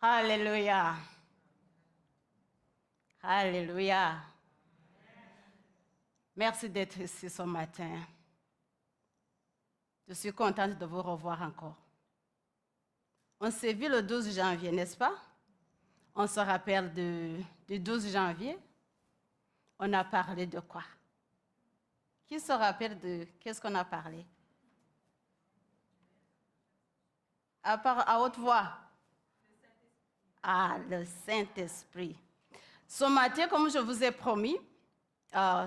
Alléluia. Alléluia. Merci d'être ici ce matin. Je suis contente de vous revoir encore. On s'est vu le 12 janvier, n'est-ce pas? On se rappelle du 12 janvier. On a parlé de quoi? Qui se rappelle de qu'est-ce qu'on a parlé? À haute voix. Ah, le Saint-Esprit. Ce matin, comme je vous ai promis,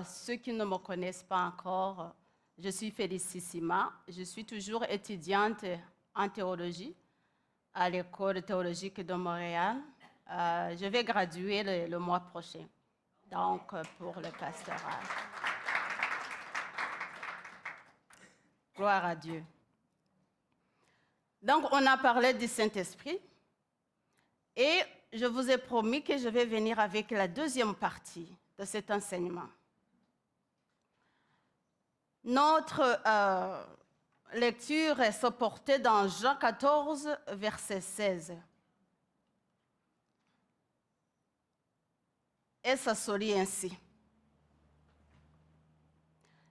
ceux qui ne me connaissent pas encore, je suis Félicissima. Je suis toujours étudiante en théologie à l'École théologique de Montréal. Je vais graduer le mois prochain, donc pour le pastorat. Gloire à Dieu. Donc, on a parlé du Saint-Esprit et je vous ai promis que je vais venir avec la deuxième partie de cet enseignement. Notre lecture se portait dans Jean 14, verset 16. Et ça se lit ainsi.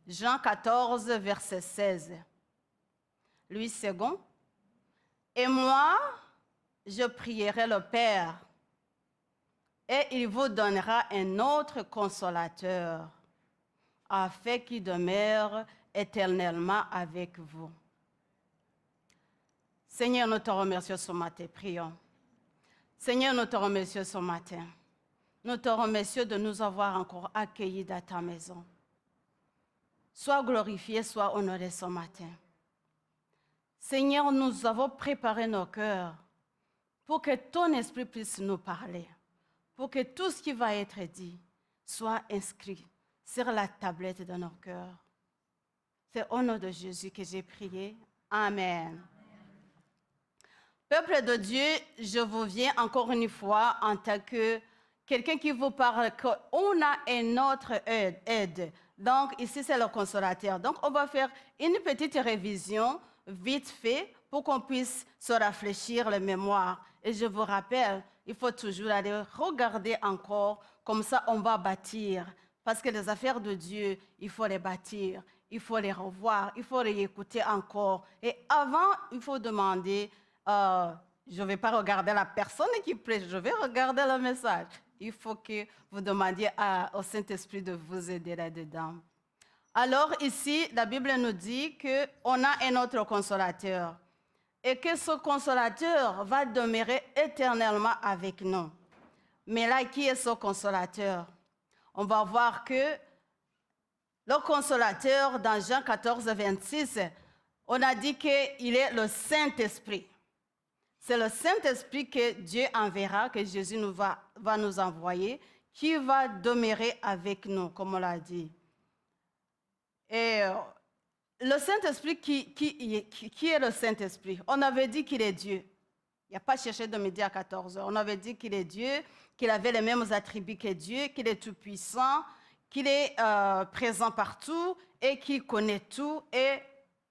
Jean 14, verset 16. Louis II. Et moi, je prierai le Père, et il vous donnera un autre consolateur, afin qu'il demeure éternellement avec vous. Seigneur, nous te remercions ce matin, prions. Seigneur, nous te remercions ce matin. Nous te remercions de nous avoir encore accueillis dans ta maison. Sois glorifié, sois honoré ce matin. Seigneur, nous avons préparé nos cœurs pour que ton esprit puisse nous parler, pour que tout ce qui va être dit soit inscrit sur la tablette de nos cœurs. C'est au nom de Jésus que j'ai prié. Amen. Peuple de Dieu, je vous viens encore une fois en tant que quelqu'un qui vous parle qu'on a une autre aide. Donc, ici, c'est le consolateur. Donc, on va faire une petite révision vite fait pour qu'on puisse se rafraîchir la mémoire. Et je vous rappelle, il faut toujours aller regarder encore, comme ça on va bâtir. Parce que les affaires de Dieu, il faut les bâtir, il faut les revoir, il faut les écouter encore. Et avant, il faut demander, je ne vais pas regarder la personne qui prêche, je vais regarder le message. Il faut que vous demandiez au Saint-Esprit de vous aider là-dedans. Alors ici, la Bible nous dit qu'on a un autre consolateur et que ce consolateur va demeurer éternellement avec nous. Mais là, qui est ce consolateur? On va voir que le consolateur, dans Jean 14, 26, on a dit qu'il est le Saint-Esprit. C'est le Saint-Esprit que Dieu enverra, que Jésus va nous envoyer, qui va demeurer avec nous, comme on l'a dit. Et le Saint-Esprit, qui est le Saint-Esprit? On avait dit qu'il est Dieu. Il n'y a pas cherché de midi à 14 heures. On avait dit qu'il est Dieu, qu'il avait les mêmes attributs que Dieu, qu'il est tout-puissant, qu'il est présent partout et qu'il connaît tout. Et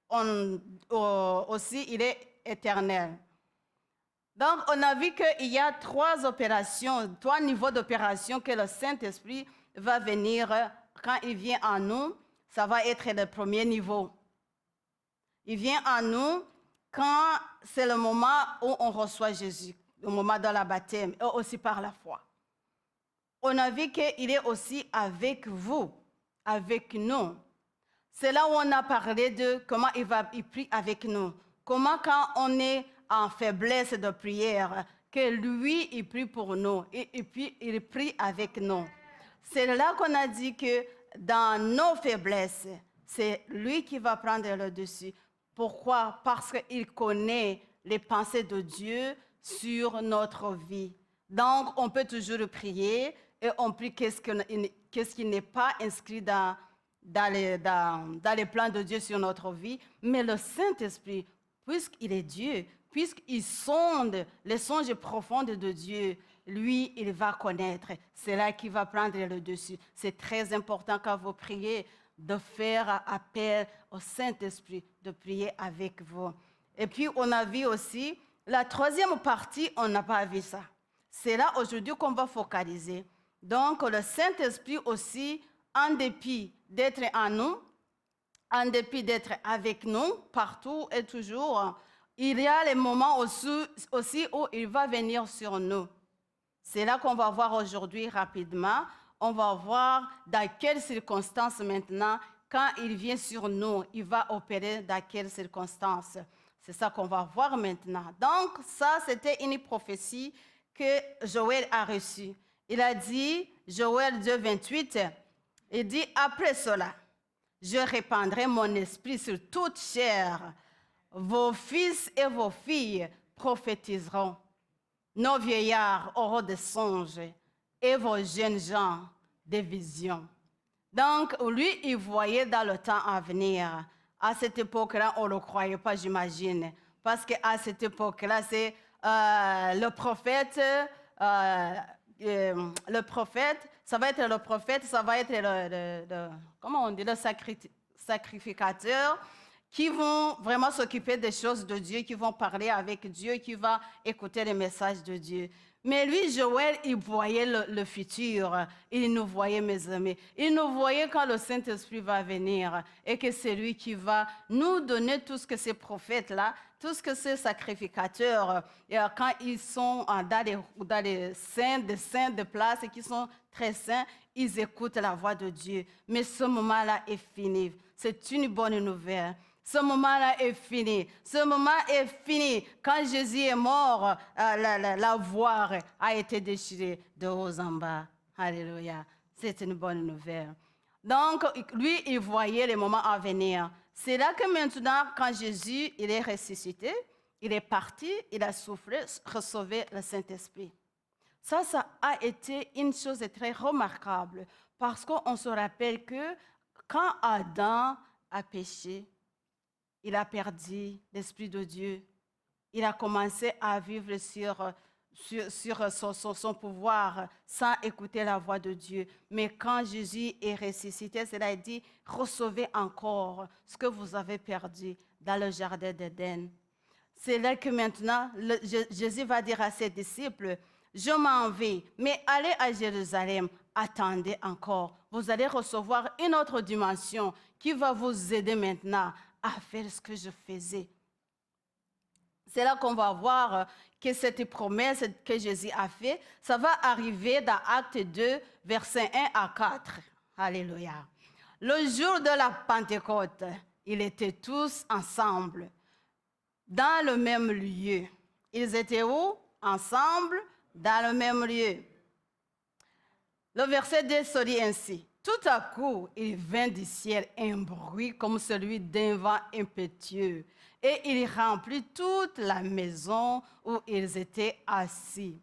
aussi, il est éternel. Donc, on a vu qu'il y a trois niveaux d'opération que le Saint-Esprit va venir quand il vient en nous. Ça va être le premier niveau. Il vient en nous quand c'est le moment où on reçoit Jésus, le moment de la baptême, et aussi par la foi. On a vu qu'il est aussi avec vous, avec nous. C'est là où on a parlé de comment il prie avec nous. Comment quand on est en faiblesse de prière, que lui, il prie pour nous, et puis il prie avec nous. C'est là qu'on a dit que dans nos faiblesses, c'est lui qui va prendre le dessus. Pourquoi? Parce qu'il connaît les pensées de Dieu sur notre vie. Donc, on peut toujours prier et on prie qu'est-ce qui n'est pas inscrit dans les plans de Dieu sur notre vie. Mais le Saint-Esprit, puisqu'il est Dieu, puisqu'il sonde les songes profonds de Dieu, lui, il va connaître. C'est là qu'il va prendre le dessus. C'est très important quand vous priez de faire appel au Saint-Esprit, de prier avec vous. Et puis, on a vu aussi La troisième partie, on n'a pas vu ça. C'est là aujourd'hui qu'on va focaliser. Donc, le Saint-Esprit aussi, en dépit d'être en nous, en dépit d'être avec nous partout et toujours, il y a les moments aussi où il va venir sur nous. C'est là qu'on va voir aujourd'hui rapidement. On va voir dans quelles circonstances maintenant, quand il vient sur nous, il va opérer dans quelles circonstances. C'est ça qu'on va voir maintenant. Donc, ça, c'était une prophétie que Joël a reçue. Il a dit, Joël 2, 28, il dit, après cela, je répandrai mon esprit sur toute chair. Vos fils et vos filles prophétiseront. Nos vieillards auront des songes et vos jeunes gens des visions. Donc, lui, il voyait dans le temps à venir. À cette époque-là, on ne le croyait pas, j'imagine. Parce qu'à cette époque-là, c'est le prophète, ça va être le prophète, ça va être comment on dit, le sacrificateur, qui vont vraiment s'occuper des choses de Dieu, qui vont parler avec Dieu, qui va écouter les messages de Dieu. Mais lui, Joël, il voyait le futur. Il nous voyait, mes amis. Il nous voyait quand le Saint-Esprit va venir et que c'est lui qui va nous donner tout ce que ces prophètes-là, tout ce que ces sacrificateurs, quand ils sont dans les saints de place et qui sont très saints, ils écoutent la voix de Dieu. Mais ce moment-là est fini. C'est une bonne nouvelle. Ce moment-là est fini. Ce moment est fini. Quand Jésus est mort, la voie a été déchirée de haut en bas. Alléluia. C'est une bonne nouvelle. Donc, lui, il voyait les moments à venir. C'est là que maintenant, quand Jésus il est ressuscité, il est parti, il a soufflé, recevait le Saint-Esprit. Ça a été une chose très remarquable parce qu'on se rappelle que quand Adam a péché, il a perdu l'Esprit de Dieu. Il a commencé à vivre sur son pouvoir sans écouter la voix de Dieu. Mais quand Jésus est ressuscité, cela dit, recevez encore ce que vous avez perdu dans le jardin d'Éden. C'est là que maintenant, Jésus va dire à ses disciples, je m'en vais, mais allez à Jérusalem, attendez encore. Vous allez recevoir une autre dimension qui va vous aider maintenant à faire ce que je faisais. C'est là qu'on va voir que cette promesse que Jésus a faite, ça va arriver dans Acte 2, versets 1 à 4. Alléluia. Le jour de la Pentecôte, ils étaient tous ensemble, dans le même lieu. Ils étaient où? Ensemble, dans le même lieu. Le verset 2 se dit ainsi. Tout à coup, il vint du ciel un bruit comme celui d'un vent impétueux, et il remplit toute la maison où ils étaient assis.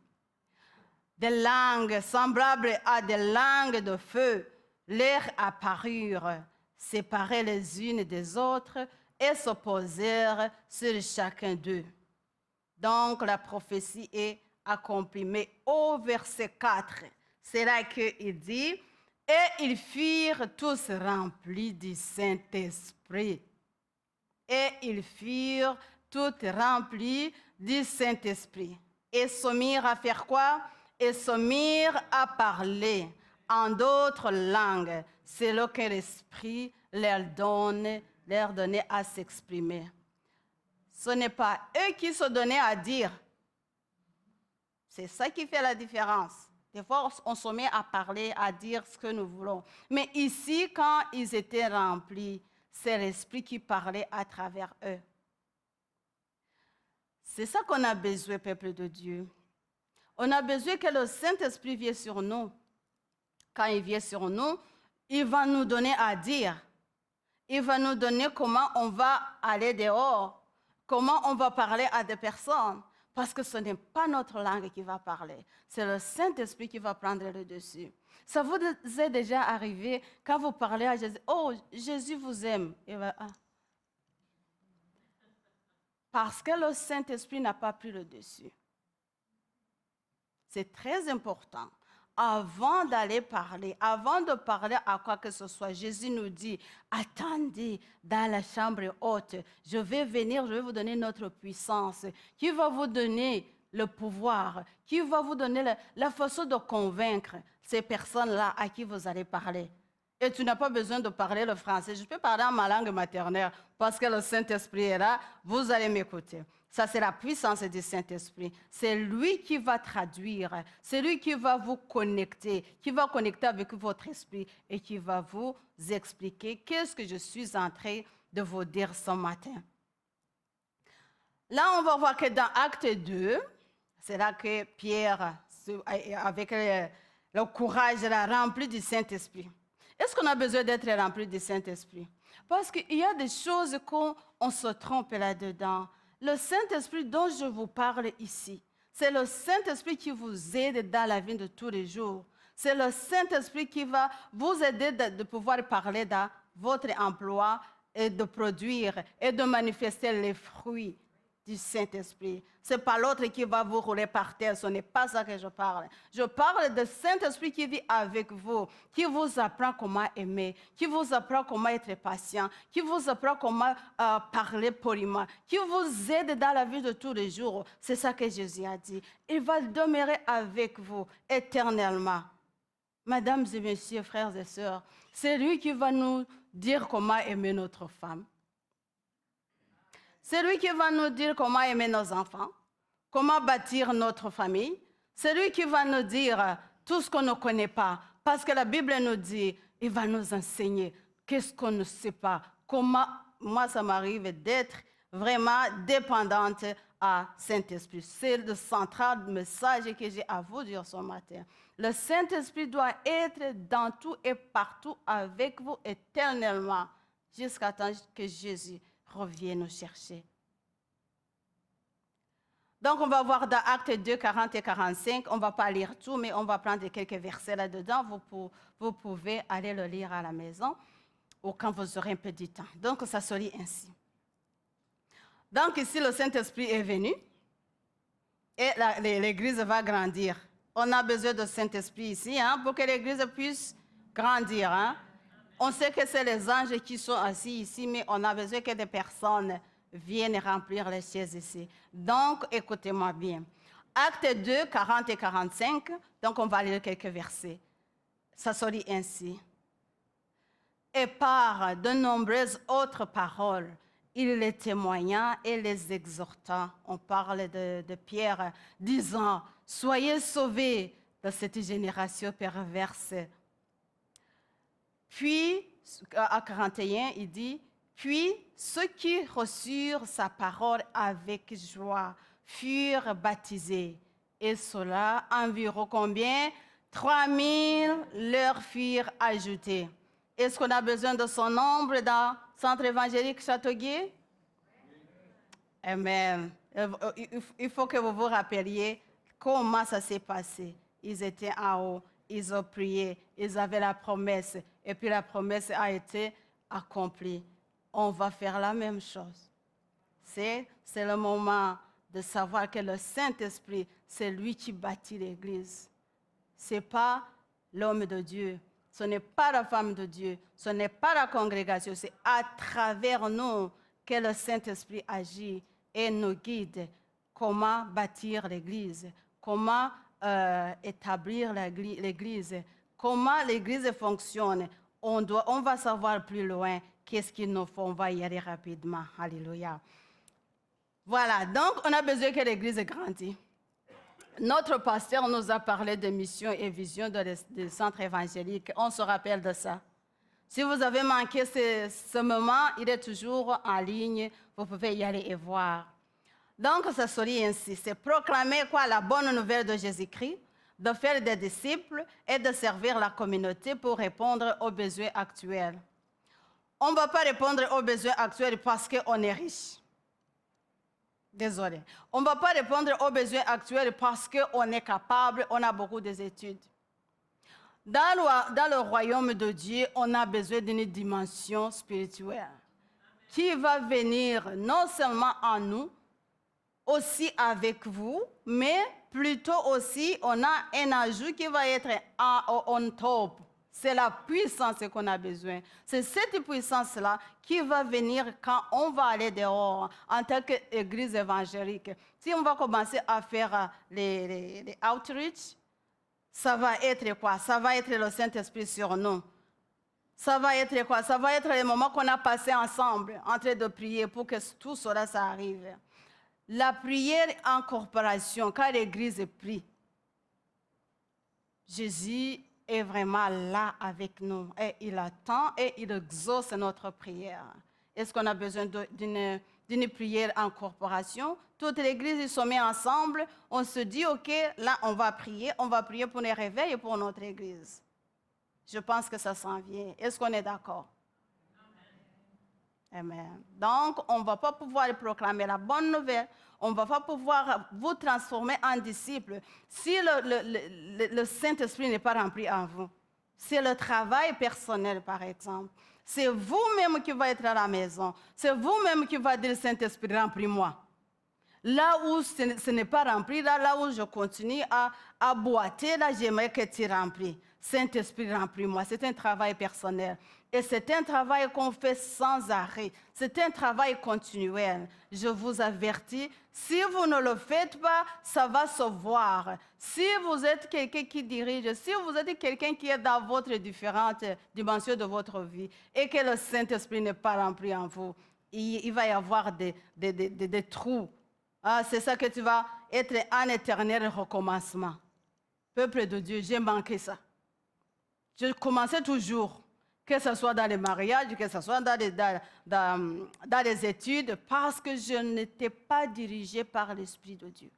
Des langues semblables à des langues de feu leur apparurent, séparées les unes des autres, et se posèrent sur chacun d'eux. Donc la prophétie est accomplie. Mais au verset 4, c'est là qu'il dit, et ils furent tous remplis du Saint-Esprit. Et ils furent tous remplis du Saint-Esprit. Et se mirent à faire quoi? Et se mirent à parler en d'autres langues. C'est ce que l'Esprit leur donnait à s'exprimer. Ce n'est pas eux qui se donnaient à dire. C'est ça qui fait la différence. Des fois, on se met à parler, à dire ce que nous voulons. Mais ici, quand ils étaient remplis, c'est l'Esprit qui parlait à travers eux. C'est ça qu'on a besoin, peuple de Dieu. On a besoin que le Saint-Esprit vienne sur nous. Quand il vient sur nous, il va nous donner à dire. Il va nous donner comment on va aller dehors, comment on va parler à des personnes. Parce que ce n'est pas notre langue qui va parler, c'est le Saint-Esprit qui va prendre le dessus. Ça vous est déjà arrivé quand vous parlez à Jésus, oh, Jésus vous aime. Et ben, parce que le Saint-Esprit n'a pas pris le dessus. C'est très important. avant d'aller parler, avant de parler à quoi que ce soit, Jésus nous dit, attendez dans la chambre haute, je vais venir, je vais vous donner notre puissance, qui va vous donner le pouvoir, qui va vous donner la façon de convaincre ces personnes-là à qui vous allez parler. Et tu n'as pas besoin de parler le français. Je peux parler en ma langue maternelle parce que le Saint-Esprit est là. Vous allez m'écouter. Ça, c'est la puissance du Saint-Esprit. C'est lui qui va traduire. C'est lui qui va vous connecter, qui va connecter avec votre esprit et qui va vous expliquer qu'est-ce que je suis en train de vous dire ce matin. Là, on va voir que dans Acte 2, c'est là que Pierre, avec le courage, l'a rempli du Saint-Esprit. Est-ce qu'on a besoin d'être rempli du Saint-Esprit? Parce qu'il y a des choses qu'on se trompe là-dedans. Le Saint-Esprit dont je vous parle ici, c'est le Saint-Esprit qui vous aide dans la vie de tous les jours. C'est le Saint-Esprit qui va vous aider de pouvoir parler dans votre emploi et de produire et de manifester les fruits du Saint-Esprit. Ce n'est pas l'autre qui va vous rouler par terre, ce n'est pas ça que je parle. Je parle du Saint-Esprit qui vit avec vous, qui vous apprend comment aimer, qui vous apprend comment être patient, qui vous apprend comment parler poliment, qui vous aide dans la vie de tous les jours. C'est ça que Jésus a dit. Il va demeurer avec vous éternellement. Mesdames et messieurs, frères et sœurs, c'est lui qui va nous dire comment aimer notre femme. C'est lui qui va nous dire comment aimer nos enfants, comment bâtir notre famille. C'est lui qui va nous dire tout ce qu'on ne connaît pas. Parce que la Bible nous dit, il va nous enseigner qu'est-ce qu'on ne sait pas. Comment, moi, ça m'arrive d'être vraiment dépendante à Saint-Esprit. C'est le central message que j'ai à vous dire ce matin. Le Saint-Esprit doit être dans tout et partout avec vous éternellement, jusqu'à temps que Jésus revienne nous chercher. Donc, on va voir dans Actes 2, 40 et 45. On ne va pas lire tout, mais on va prendre quelques versets là-dedans. Vous pouvez aller le lire à la maison ou quand vous aurez un peu de temps. Donc, ça se lit ainsi. Donc, ici, le Saint-Esprit est venu et l'Église va grandir. On a besoin de Saint-Esprit ici pour que l'Église puisse grandir. On sait que c'est les anges qui sont assis ici, mais on a besoin que des personnes viennent remplir les chaises ici. Donc, écoutez-moi bien. Acte 2, 40 et 45, donc on va lire quelques versets. Ça se lit ainsi. Et par de nombreuses autres paroles, il les témoigna et les exhorta. On parle de Pierre, disant, « Soyez sauvés de cette génération perverse. » Puis, à 41, il dit, « Puis ceux qui reçurent sa parole avec joie furent baptisés. Et cela, environ combien? 3000 leur furent ajoutés. » Est-ce qu'on a besoin de son nombre dans le centre évangélique Châteauguay? Amen. Il faut que vous vous rappeliez comment ça s'est passé. Ils étaient en haut, ils ont prié, ils avaient la promesse, et puis la promesse a été accomplie. On va faire la même chose. C'est le moment de savoir que le Saint-Esprit, c'est lui qui bâtit l'Église. Ce n'est pas l'homme de Dieu, ce n'est pas la femme de Dieu, ce n'est pas la congrégation, c'est à travers nous que le Saint-Esprit agit et nous guide comment bâtir l'Église, comment établir l'Église, comment l'Église fonctionne. On va savoir plus loin qu'est-ce qu'il nous faut, on va y aller rapidement. Alléluia. Voilà, donc on a besoin que l'Église grandisse. Notre pasteur nous a parlé de mission et vision du centre évangélique. On se rappelle de ça. Si vous avez manqué ce moment, il est toujours en ligne. Vous pouvez y aller et voir. Donc, ça se lit ainsi. C'est proclamer quoi? La bonne nouvelle de Jésus-Christ, de faire des disciples et de servir la communauté pour répondre aux besoins actuels. On ne va pas répondre aux besoins actuels parce qu'on est riche. Désolé. On ne va pas répondre aux besoins actuels parce qu'on est capable, on a beaucoup d'études. Dans le royaume de Dieu, on a besoin d'une dimension spirituelle qui va venir non seulement en nous, aussi avec vous, mais plutôt aussi, on a un ajout qui va être on top. C'est la puissance qu'on a besoin. C'est cette puissance-là qui va venir quand on va aller dehors en tant qu'église évangélique. Si on va commencer à faire les outreach, ça va être quoi? Ça va être le Saint-Esprit sur nous. Ça va être quoi? Ça va être les moments qu'on a passés ensemble en train de prier pour que tout cela ça arrive. La prière en corporation, quand l'Église prie, Jésus est vraiment là avec nous et il attend et il exauce notre prière. Est-ce qu'on a besoin d'une prière en corporation? Toute l'Église se met ensemble, on se dit, OK, là on va prier pour les réveils et pour notre Église. Je pense que ça s'en vient. Est-ce qu'on est d'accord? Amen. Donc, on ne va pas pouvoir proclamer la bonne nouvelle, on ne va pas pouvoir vous transformer en disciples si le Saint-Esprit n'est pas rempli en vous. C'est le travail personnel, par exemple. C'est vous-même qui va être à la maison. C'est vous-même qui va dire, Saint-Esprit, remplis-moi. Là où ce n'est pas rempli, là où je continue à boiter, là, j'aimerais que tu remplis. Saint-Esprit, remplis-moi. C'est un travail personnel. Et c'est un travail qu'on fait sans arrêt. C'est un travail continuel. Je vous avertis, si vous ne le faites pas, ça va se voir. Si vous êtes quelqu'un qui dirige, si vous êtes quelqu'un qui est dans votre différentes dimensions de votre vie et que le Saint-Esprit n'est pas rempli en vous, il va y avoir des trous. Ah, c'est ça que tu vas être en éternel recommencement. Peuple de Dieu, j'ai manqué ça. Je commençais toujours, que ce soit dans les mariages, que ce soit dans les études, parce que je n'étais pas dirigée par l'Esprit de Dieu.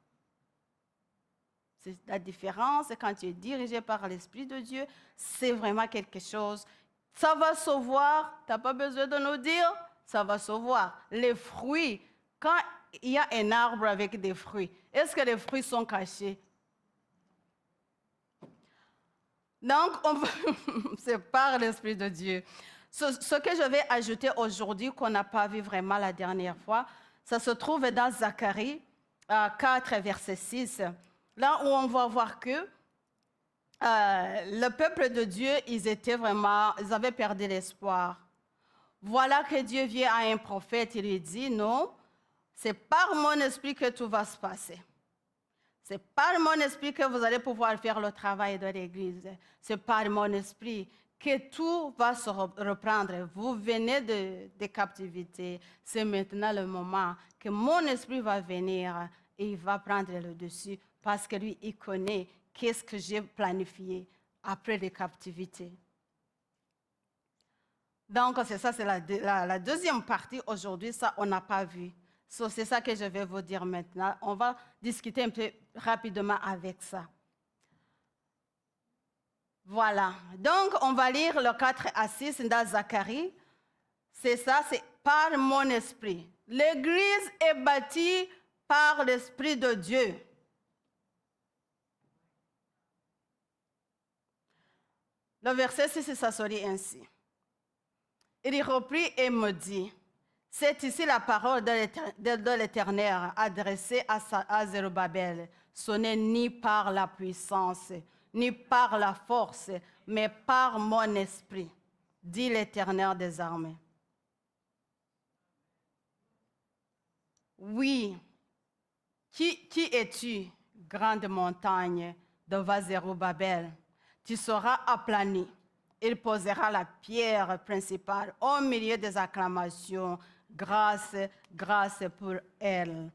C'est la différence, quand tu es dirigé par l'Esprit de Dieu, c'est vraiment quelque chose. Ça va se voir, tu n'as pas besoin de nous dire, ça va se voir. Les fruits, quand il y a un arbre avec des fruits, est-ce que les fruits sont cachés? Donc, c'est par l'Esprit de Dieu. Ce que je vais ajouter aujourd'hui, qu'on n'a pas vu vraiment la dernière fois, ça se trouve dans Zacharie 4, verset 6, là où on va voir que le peuple de Dieu, ils avaient perdu l'espoir. Voilà que Dieu vient à un prophète, il lui dit, non, c'est par mon esprit que tout va se passer. C'est par mon esprit que vous allez pouvoir faire le travail de l'Église. C'est par mon esprit que tout va se reprendre. Vous venez de captivité. C'est maintenant le moment que mon esprit va venir et il va prendre le dessus parce que lui, il connaît qu'est-ce que j'ai planifié après les captivités. Donc, c'est ça, c'est la deuxième partie. Aujourd'hui, ça, on n'a pas vu. C'est ça que je vais vous dire maintenant. On va discuter un peu rapidement avec ça. Voilà. Donc, on va lire le 4 à 6 dans Zacharie. C'est ça, c'est par mon esprit. L'Église est bâtie par l'Esprit de Dieu. Le verset 6, ça se lit ainsi. Il reprit et me dit, c'est ici la parole de l'Éternel adressée à Zérubabel. Ce n'est ni par la puissance, ni par la force, mais par mon esprit, dit l'Éternel des armées. Oui, qui es-tu, grande montagne devant Zérubabel? Tu seras aplani. Il posera la pierre principale au milieu des acclamations. Grâce, grâce pour elle.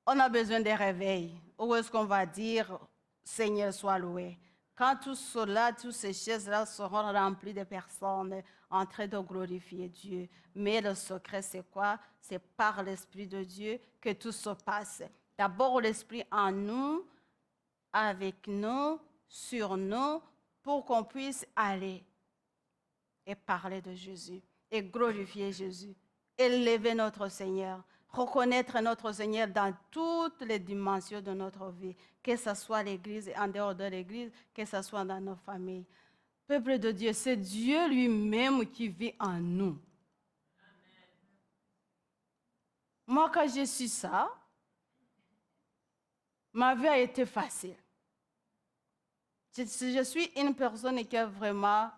On a besoin de réveil. Où est-ce qu'on va dire, Seigneur, sois loué? Quand tout cela, toutes ces chaises-là seront remplies de personnes en train de glorifier Dieu. Mais le secret, c'est quoi? C'est par l'Esprit de Dieu que tout se passe. D'abord, l'Esprit en nous, avec nous, sur nous, pour qu'on puisse aller et parler de Jésus et glorifier Jésus. Élever notre Seigneur, reconnaître notre Seigneur dans toutes les dimensions de notre vie, que ce soit l'Église et en dehors de l'Église, que ce soit dans nos familles. Peuple de Dieu, c'est Dieu lui-même qui vit en nous. Amen. Moi, quand je suis ça, ma vie a été facile. Je suis une personne qui a vraiment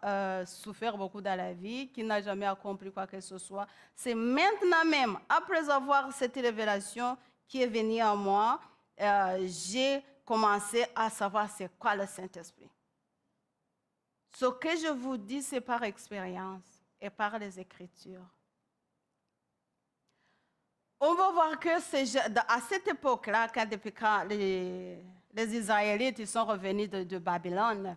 souffert beaucoup dans la vie, qui n'a jamais accompli quoi que ce soit. C'est maintenant même, après avoir cette révélation qui est venue à moi, j'ai commencé à savoir c'est quoi le Saint-Esprit. Ce que je vous dis, c'est par expérience et par les Écritures. On va voir que à cette époque-là, quand les Israélites ils sont revenus de Babylone,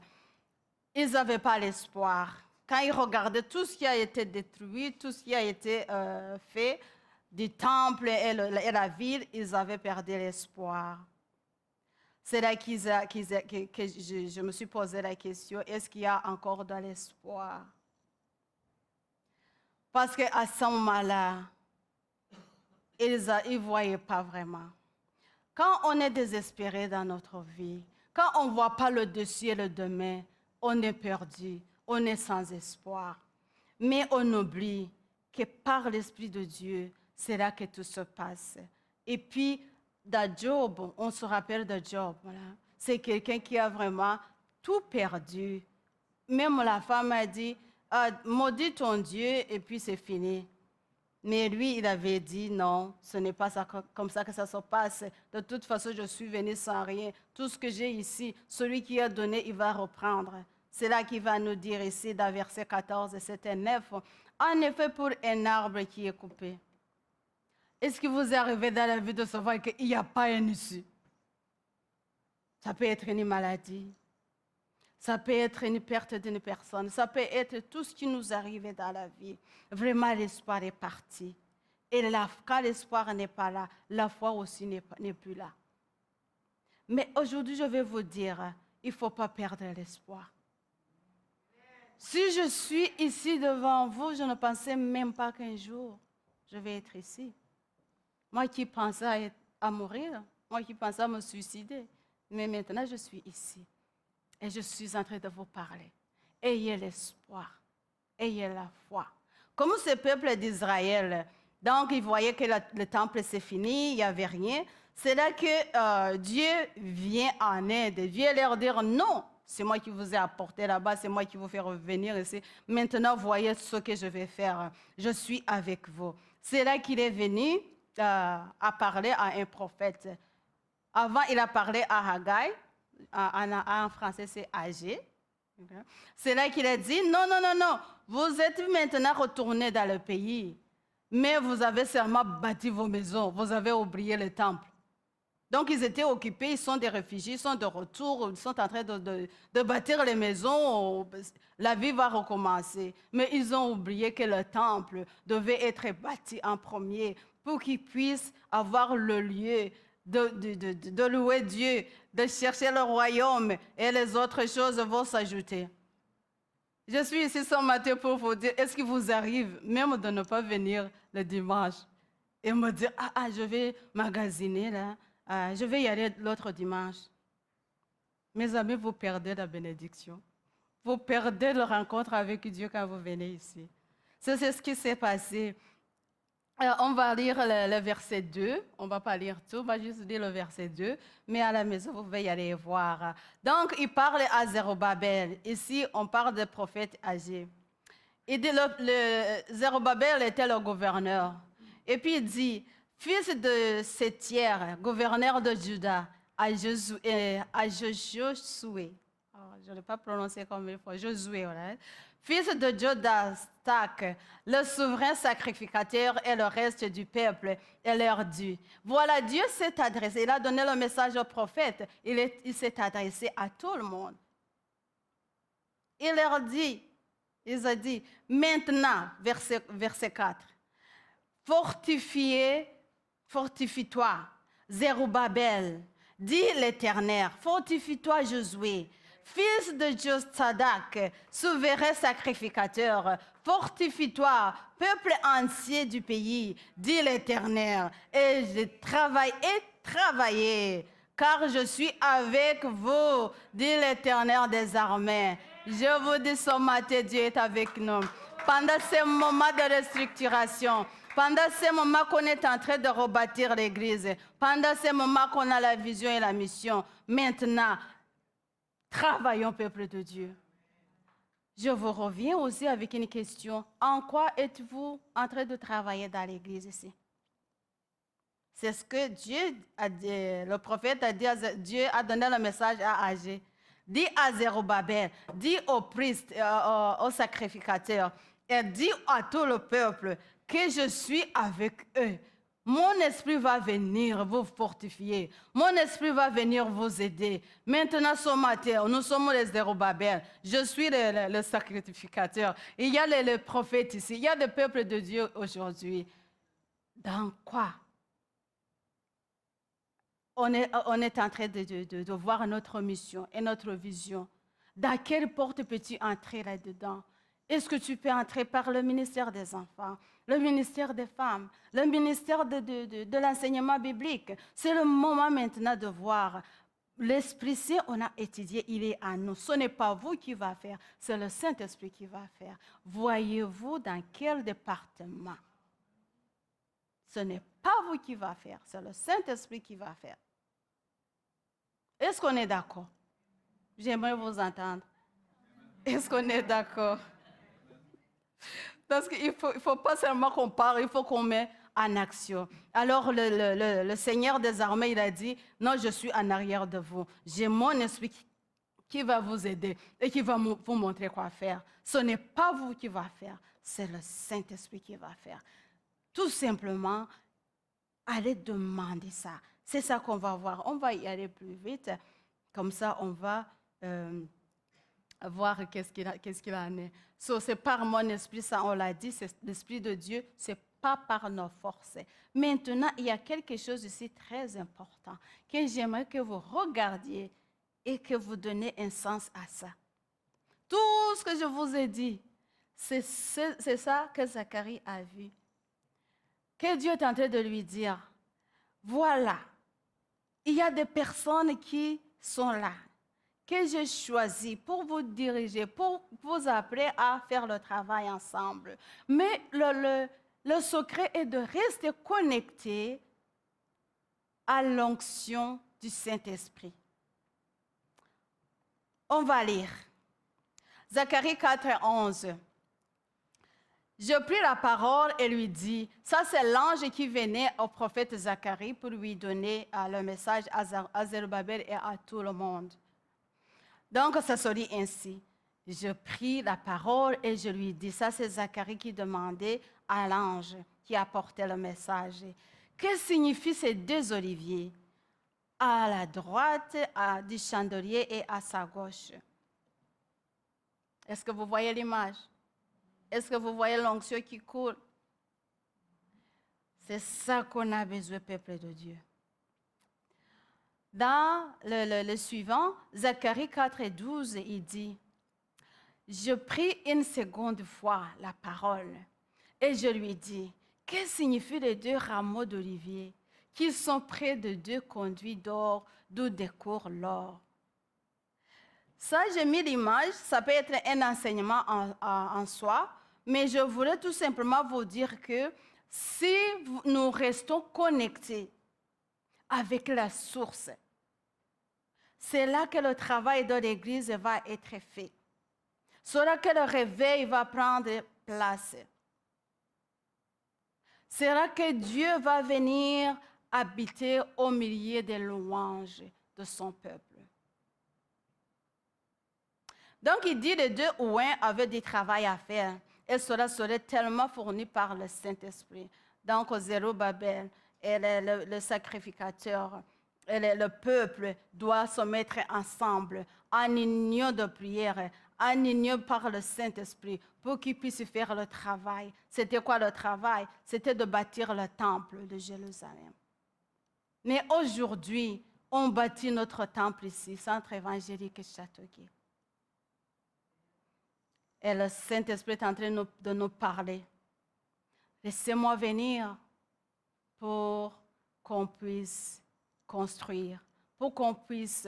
ils n'avaient pas l'espoir. Quand ils regardaient tout ce qui a été détruit, tout ce qui a été fait, du temple et la ville, ils avaient perdu l'espoir. C'est là que je me suis posé la question, est-ce qu'il y a encore de l'espoir? Parce qu'à ce moment-là, ils ne voyaient pas vraiment. Quand on est désespéré dans notre vie, quand on ne voit pas le dessus et le demain, on est perdu, on est sans espoir. Mais on oublie que par l'Esprit de Dieu, c'est là que tout se passe. Et puis, dans Job, on se rappelle de Job. Voilà. C'est quelqu'un qui a vraiment tout perdu. Même la femme a dit, maudis ton Dieu et puis c'est fini. Mais lui, il avait dit non, ce n'est pas ça, comme ça que ça se passe. De toute façon, je suis venu sans rien. Tout ce que j'ai ici, celui qui a donné, il va reprendre. C'est là qu'il va nous dire ici, dans verset 14 et 7 et 9. En effet, pour un arbre qui est coupé, est-ce que vous arrivez dans la vie de savoir qu'il n'y a pas un issue? Ça peut être une maladie. Ça peut être une perte d'une personne. Ça peut être tout ce qui nous arrive dans la vie. Vraiment, l'espoir est parti. Et quand l'espoir n'est pas là, la foi aussi n'est plus là. Mais aujourd'hui, je vais vous dire, il ne faut pas perdre l'espoir. Si je suis ici devant vous, je ne pensais même pas qu'un jour, je vais être ici. Moi qui pensais à mourir, moi qui pensais à me suicider. Mais maintenant, je suis ici. Et je suis en train de vous parler. Ayez l'espoir. Ayez la foi. Comme ce peuple d'Israël, donc ils voyaient que le temple c'est fini, il n'y avait rien. C'est là que Dieu vient en aide. Dieu leur dit non, c'est moi qui vous ai apporté là-bas, c'est moi qui vous fais revenir ici. Maintenant, voyez ce que je vais faire. Je suis avec vous. C'est là qu'il est venu à parler à un prophète. Avant, il a parlé à Haggai. En français, c'est Agé. Okay. C'est là qu'il a dit, non, non, non, non, vous êtes maintenant retournés dans le pays, mais vous avez seulement bâti vos maisons, vous avez oublié le temple. Donc, ils étaient occupés, ils sont des réfugiés, ils sont de retour, ils sont en train de bâtir les maisons, la vie va recommencer. Mais ils ont oublié que le temple devait être bâti en premier pour qu'ils puissent avoir le lieu de louer Dieu, de chercher le royaume et les autres choses vont s'ajouter. Je suis ici ce matin pour vous dire, est-ce qu'il vous arrive même de ne pas venir le dimanche et me dire, je vais magasiner là, je vais y aller l'autre dimanche. Mes amis, vous perdez la bénédiction. Vous perdez la rencontre avec Dieu quand vous venez ici. C'est ce qui s'est passé. On va lire le verset 2. On ne va pas lire tout, on va juste lire le verset 2. Mais à la maison, vous pouvez y aller voir. Donc, il parle à Zérubabel. Ici, on parle du prophète Agé. Il dit, Zérubabel était le gouverneur. Et puis, il dit, fils de Sétière, gouverneur de Juda, à Josué. Je ne l'ai pas prononcé comme il faut. Josué, voilà. Fils de Jodastac, le souverain sacrificateur et le reste du peuple, et leur dit, voilà, Dieu s'est adressé, il a donné le message au prophète, il s'est adressé à tout le monde. Il leur dit, il a dit, maintenant, verset 4, fortifie-toi, Zérubabel, dit l'Éternel, fortifie-toi, Josué, fils de Josadak, souverain sacrificateur, fortifie-toi, peuple entier du pays, dit l'Éternel, et je travaille, car je suis avec vous, dit l'Éternel des armées. Je vous dis ce matin, Dieu est avec nous. Pendant ces moments de restructuration, Pendant ces moments qu'on est en train de rebâtir l'église, pendant ces moments qu'on a la vision et la mission, maintenant, travaillons, peuple de Dieu. Je vous reviens aussi avec une question. En quoi êtes-vous en train de travailler dans l'église ici? C'est ce que Dieu a dit, le prophète a dit, Dieu a donné le message à Agé. Dis à Zérubabel, dis aux priests, aux sacrificateurs, et dis à tout le peuple que je suis avec eux. Mon esprit va venir vous fortifier. Mon esprit va venir vous aider. Maintenant, ce matin, nous sommes les Zérubabel. Je suis le sacrificateur. Il y a les prophètes ici. Il y a le peuple de Dieu aujourd'hui. Dans quoi? On est en train de voir notre mission et notre vision. Dans quelle porte peux-tu entrer là-dedans? Est-ce que tu peux entrer par le ministère des enfants, le ministère des femmes, le ministère de l'enseignement biblique? C'est le moment maintenant de voir. L'Esprit Saint, on a étudié, il est à nous. Ce n'est pas vous qui va faire, c'est le Saint-Esprit qui va faire. Voyez-vous dans quel département? Ce n'est pas vous qui va faire, c'est le Saint-Esprit qui va faire. Est-ce qu'on est d'accord? J'aimerais vous entendre. Est-ce qu'on est d'accord? Parce qu'il ne faut pas seulement qu'on parle, il faut qu'on met en action. Alors le Seigneur des armées, il a dit, non, je suis en arrière de vous. J'ai mon esprit qui va vous aider et qui va vous montrer quoi faire. Ce n'est pas vous qui va faire, c'est le Saint-Esprit qui va faire. Tout simplement, allez demander ça. C'est ça qu'on va voir. On va y aller plus vite. Comme ça, on va voir qu'est-ce qu'il en est. C'est par mon esprit, ça on l'a dit, c'est l'Esprit de Dieu, c'est pas par nos forces. Maintenant, il y a quelque chose ici très important que j'aimerais que vous regardiez et que vous donnez un sens à ça. Tout ce que je vous ai dit, c'est ça que Zacharie a vu. Que Dieu est en train de lui dire, voilà, il y a des personnes qui sont là, que j'ai choisi pour vous diriger, pour vous appeler à faire le travail ensemble. Mais le secret est de rester connecté à l'onction du Saint-Esprit. On va lire. Zacharie 4, 11. Je pris la parole et lui dis, ça c'est l'ange qui venait au prophète Zacharie pour lui donner le message à Zérubabel et à tout le monde. Donc ça se dit ainsi, je pris la parole et je lui dis, ça c'est Zacharie qui demandait à l'ange qui apportait le message. Que signifient ces deux oliviers à la droite du chandelier et à sa gauche? Est-ce que vous voyez l'image? Est-ce que vous voyez l'onction qui coule? C'est ça qu'on a besoin, peuple de Dieu. Dans le suivant, Zacharie 4 et 12, il dit, je pris une seconde fois la parole et je lui dis, que signifient les deux rameaux d'olivier qui sont près de deux conduits d'or d'où découle l'or? Ça, j'ai mis l'image, ça peut être un enseignement en soi, mais je voulais tout simplement vous dire que si nous restons connectés avec la source, c'est là que le travail de l'Église va être fait. C'est là que le réveil va prendre place. C'est là que Dieu va venir habiter au milieu des louanges de son peuple. Donc, il dit les deux ouins avaient du travail à faire. Et cela serait tellement fourni par le Saint-Esprit. Donc, Zérubabel et le sacrificateur et le peuple doivent se mettre ensemble en union de prière, en union par le Saint-Esprit pour qu'ils puissent faire le travail. C'était quoi le travail? C'était de bâtir le temple de Jérusalem. Mais aujourd'hui, on bâtit notre temple ici, Centre évangélique Châteauguay. Et le Saint-Esprit est en train de nous parler. Laissez-moi venir pour qu'on puisse construire, pour qu'on puisse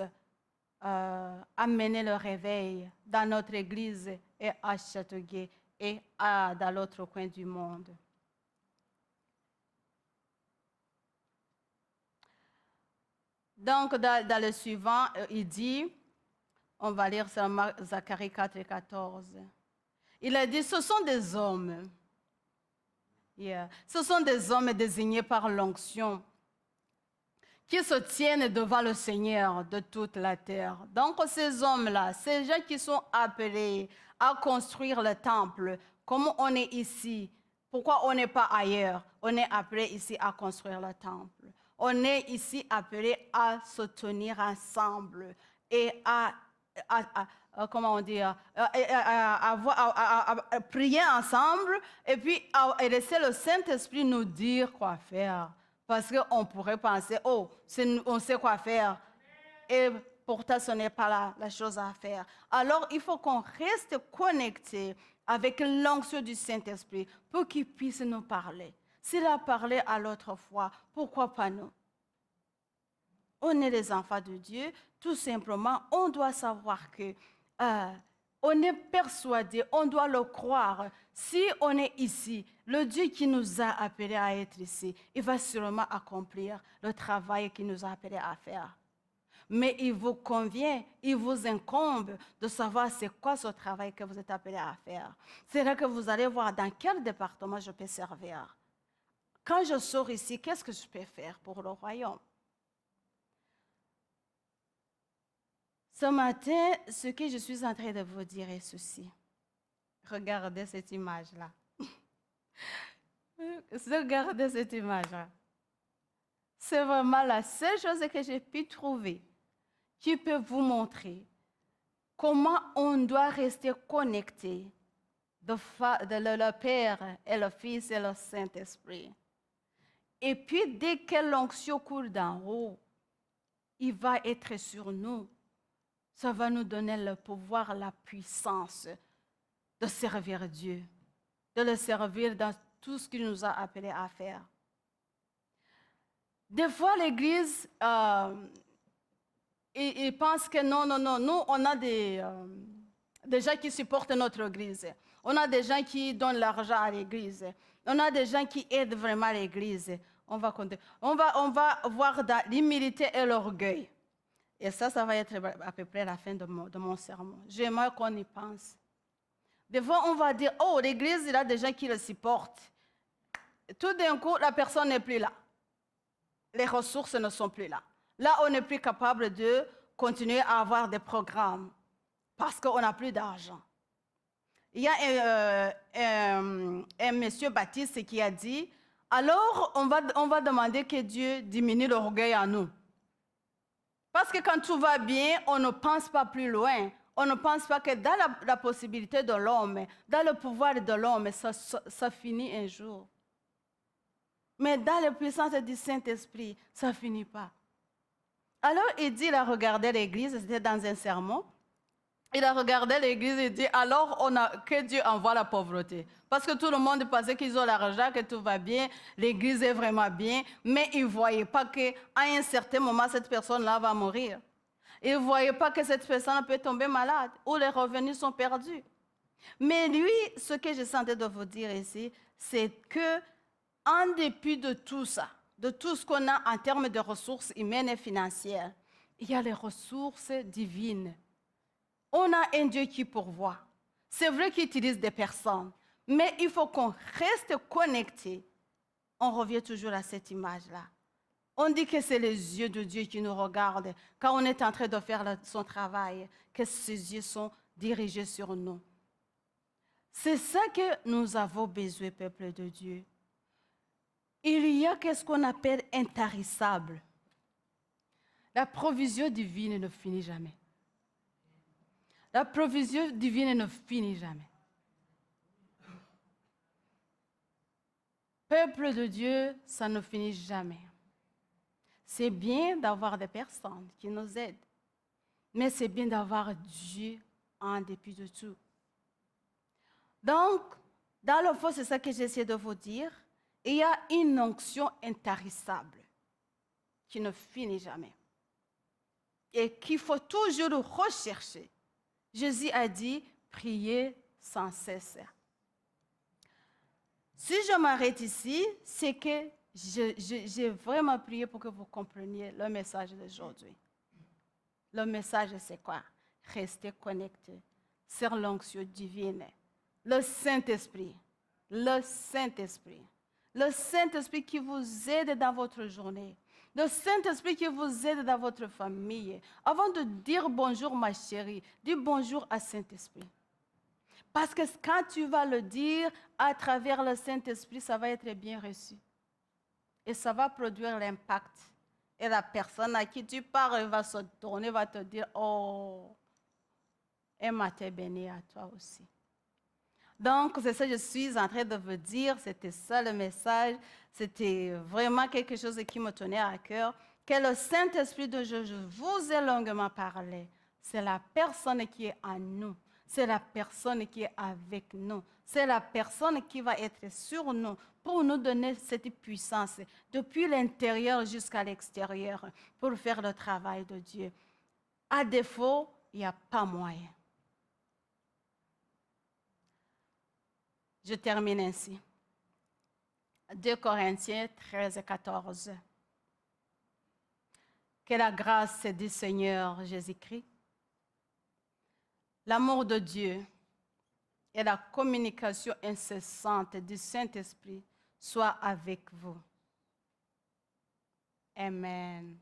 amener le réveil dans notre église et à Châteauguay et dans l'autre coin du monde. Donc, dans le suivant, il dit, on va lire sur Zacharie 4 et 14. Il a dit, ce sont des hommes. Yeah. Ce sont des hommes désignés par l'onction qui se tiennent devant le Seigneur de toute la terre. Donc, ces hommes-là, ces gens qui sont appelés à construire le temple, comme on est ici, pourquoi on n'est pas ailleurs? On est appelé ici à construire le temple. On est ici appelé à se tenir ensemble et à comment on dit, à prier ensemble et puis à laisser le Saint-Esprit nous dire quoi faire. Parce qu'on pourrait penser, oh, on sait quoi faire. Et pourtant, ce n'est pas la chose à faire. Alors, il faut qu'on reste connecté avec l'onction du Saint-Esprit pour qu'il puisse nous parler. S'il a parlé à l'autre fois, pourquoi pas nous? On est les enfants de Dieu. Tout simplement, on doit savoir que on est persuadé, on doit le croire. Si on est ici, le Dieu qui nous a appelés à être ici, il va sûrement accomplir le travail qu'il nous a appelés à faire. Mais il vous convient, il vous incombe de savoir c'est quoi ce travail que vous êtes appelés à faire. C'est là que vous allez voir dans quel département je peux servir. Quand je sors ici, qu'est-ce que je peux faire pour le royaume? Ce matin, ce que je suis en train de vous dire est ceci. Regardez cette image-là. Regardez cette image-là. C'est vraiment la seule chose que j'ai pu trouver qui peut vous montrer comment on doit rester connecté de le Père et le Fils et le Saint-Esprit. Et puis, dès que l'onction coule d'en haut, il va être sur nous. Ça va nous donner le pouvoir, la puissance de servir Dieu, de le servir dans tout ce qu'il nous a appelés à faire. Des fois, l'Église, ils pensent que non, nous, on a des gens qui supportent notre Église. On a des gens qui donnent l'argent à l'Église. On a des gens qui aident vraiment l'Église. On va compter. On va voir dans l'humilité et l'orgueil. Et ça va être à peu près la fin de mon sermon. J'aimerais qu'on y pense. Des fois, on va dire, oh, l'Église, il y a des gens qui le supportent. Tout d'un coup, la personne n'est plus là. Les ressources ne sont plus là. Là, on n'est plus capable de continuer à avoir des programmes parce qu'on n'a plus d'argent. Il y a un monsieur Baptiste qui a dit, alors on va demander que Dieu diminue l'orgueil en nous. Parce que quand tout va bien, on ne pense pas plus loin. On ne pense pas que dans la possibilité de l'homme, dans le pouvoir de l'homme, ça finit un jour. Mais dans la puissance du Saint-Esprit, ça ne finit pas. Alors, il a regardé l'église, c'était dans un sermon. Il a regardé l'église et dit, alors que Dieu envoie la pauvreté. Parce que tout le monde pensait qu'ils ont l'argent, que tout va bien, l'église est vraiment bien, mais ils ne voyaient pas qu'à un certain moment, cette personne-là va mourir. Ils ne voyaient pas que cette personne peut tomber malade ou les revenus sont perdus. Mais lui, ce que je sentais de vous dire ici, c'est que en dépit de tout ça, de tout ce qu'on a en termes de ressources humaines et financières, il y a les ressources divines. On a un Dieu qui pourvoit. C'est vrai qu'il utilise des personnes, mais il faut qu'on reste connecté. On revient toujours à cette image-là. On dit que c'est les yeux de Dieu qui nous regardent quand on est en train de faire son travail, que ses yeux sont dirigés sur nous. C'est ça que nous avons besoin, peuple de Dieu. Il y a ce qu'on appelle intarissable. La provision divine ne finit jamais. La provision divine ne finit jamais. Peuple de Dieu, ça ne finit jamais. C'est bien d'avoir des personnes qui nous aident, mais c'est bien d'avoir Dieu en dépit de tout. Donc, dans le fond, c'est ça que j'essaie de vous dire. Il y a une onction intarissable qui ne finit jamais et qu'il faut toujours rechercher. Jésus a dit, priez sans cesse. Si je m'arrête ici, c'est que J'ai vraiment prié pour que vous compreniez le message d'aujourd'hui. Le message, c'est quoi? Restez connectés sur l'onction divine. Le Saint-Esprit. Le Saint-Esprit. Le Saint-Esprit qui vous aide dans votre journée. Le Saint-Esprit qui vous aide dans votre famille. Avant de dire bonjour, ma chérie, dis bonjour à Saint-Esprit. Parce que quand tu vas le dire à travers le Saint-Esprit, ça va être bien reçu. Et ça va produire l'impact. Et la personne à qui tu parles va se tourner, va te dire, oh, Emma t'est bénie à toi aussi. Donc, c'est ça que je suis en train de vous dire. C'était ça le message. C'était vraiment quelque chose qui me tenait à cœur. Que le Saint-Esprit dont je vous ai longuement parlé, c'est la personne qui est en nous. C'est la personne qui est avec nous. C'est la personne qui va être sur nous pour nous donner cette puissance depuis l'intérieur jusqu'à l'extérieur pour faire le travail de Dieu. À défaut, il n'y a pas moyen. Je termine ainsi. 2 Corinthiens 13 et 14. Que la grâce du Seigneur Jésus-Christ, l'amour de Dieu et la communication incessante du Saint-Esprit soient avec vous. Amen.